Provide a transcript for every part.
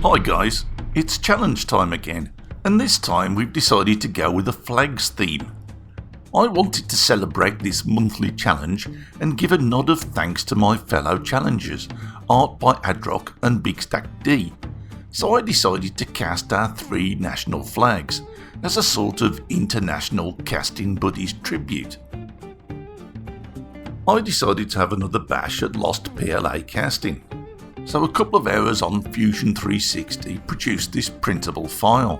Hi guys, it's challenge time again, and this time we've decided to go with a flags theme. I wanted to celebrate this monthly challenge and give a nod of thanks to my fellow challengers, Art by Adrock and Big Stack D. So I decided to cast our 3 national flags as a sort of international casting buddies tribute. I decided to have another bash at Lost PLA casting, so a couple of hours on Fusion 360 produced this printable file.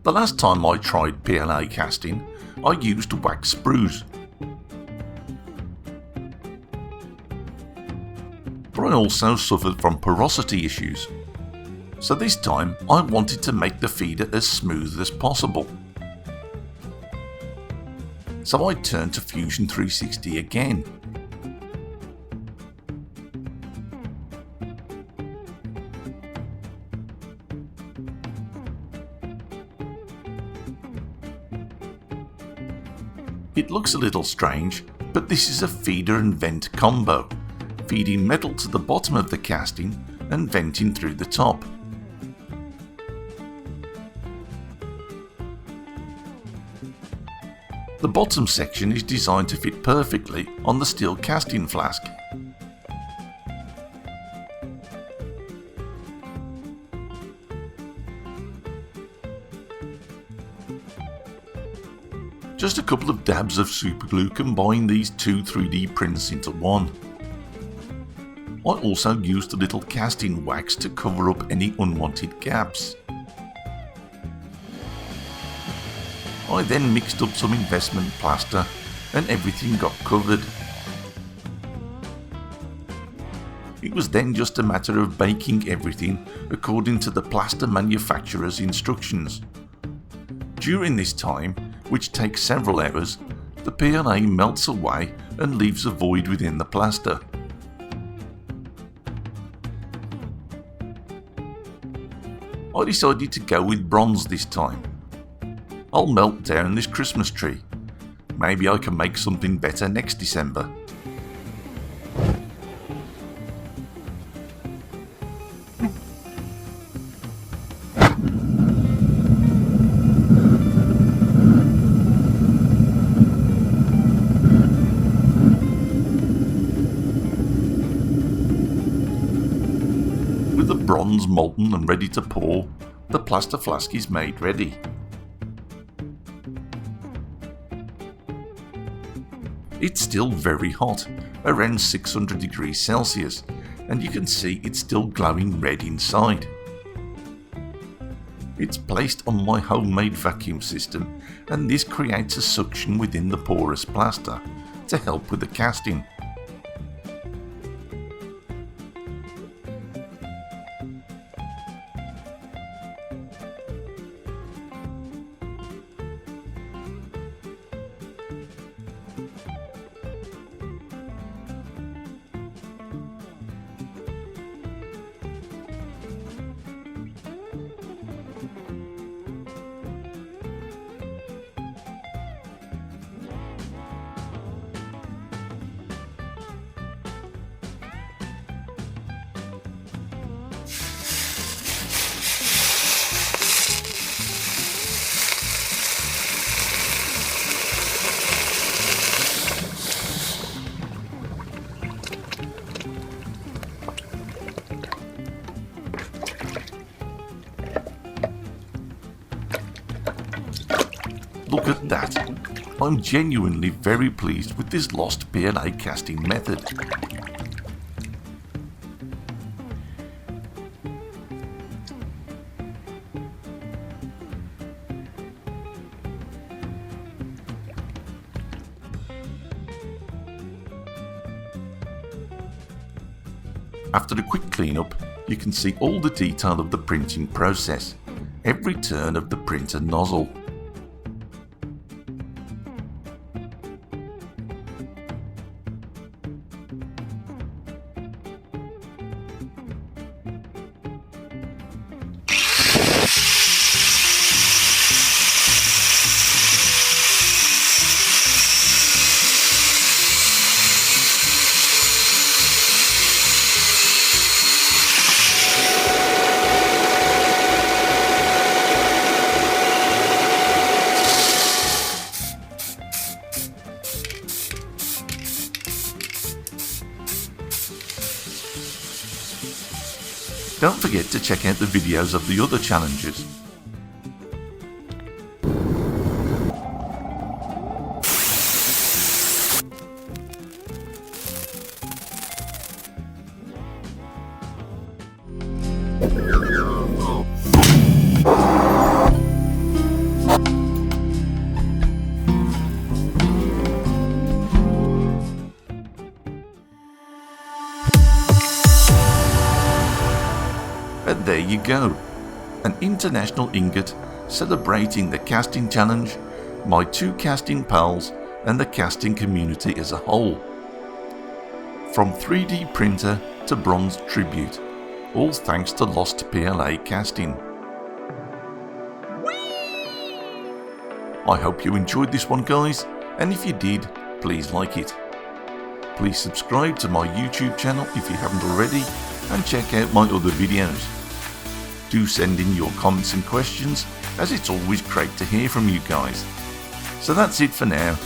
The last time I tried PLA casting, I used wax sprues. But I also suffered from porosity issues, so this time I wanted to make the feeder as smooth as possible. So I turned to Fusion 360 again. It looks a little strange, but this is a feeder and vent combo, feeding metal to the bottom of the casting and venting through the top. The bottom section is designed to fit perfectly on the steel casting flask. Just a couple of dabs of superglue combine these 2 3D prints into one. I also used a little casting wax to cover up any unwanted gaps. I then mixed up some investment plaster and everything got covered. It was then just a matter of baking everything according to the plaster manufacturer's instructions. During this time, which takes several hours, the PLA melts away and leaves a void within the plaster. I decided to go with bronze this time. I'll melt down this Christmas tree. Maybe I can make something better next December. With the bronze molten and ready to pour, the plaster flask is made ready. It's still very hot, around 600 degrees Celsius, and you can see it's still glowing red inside. It's placed on my homemade vacuum system, and this creates a suction within the porous plaster to help with the casting. Look at that! I'm genuinely very pleased with this Lost PLA casting method. After a quick cleanup, you can see all the detail of the printing process, every turn of the printer nozzle. Don't forget to check out the videos of the other challenges. And there you go, an international ingot celebrating the casting challenge, my 2 casting pals and the casting community as a whole. From 3D printer to bronze tribute, all thanks to Lost PLA casting. I hope you enjoyed this one, guys, and if you did, please like it. Please subscribe to my YouTube channel if you haven't already, and check out my other videos. Do send in your comments and questions, as it's always great to hear from you guys. So that's it for now.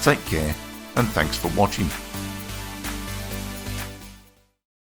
Take care, and thanks for watching.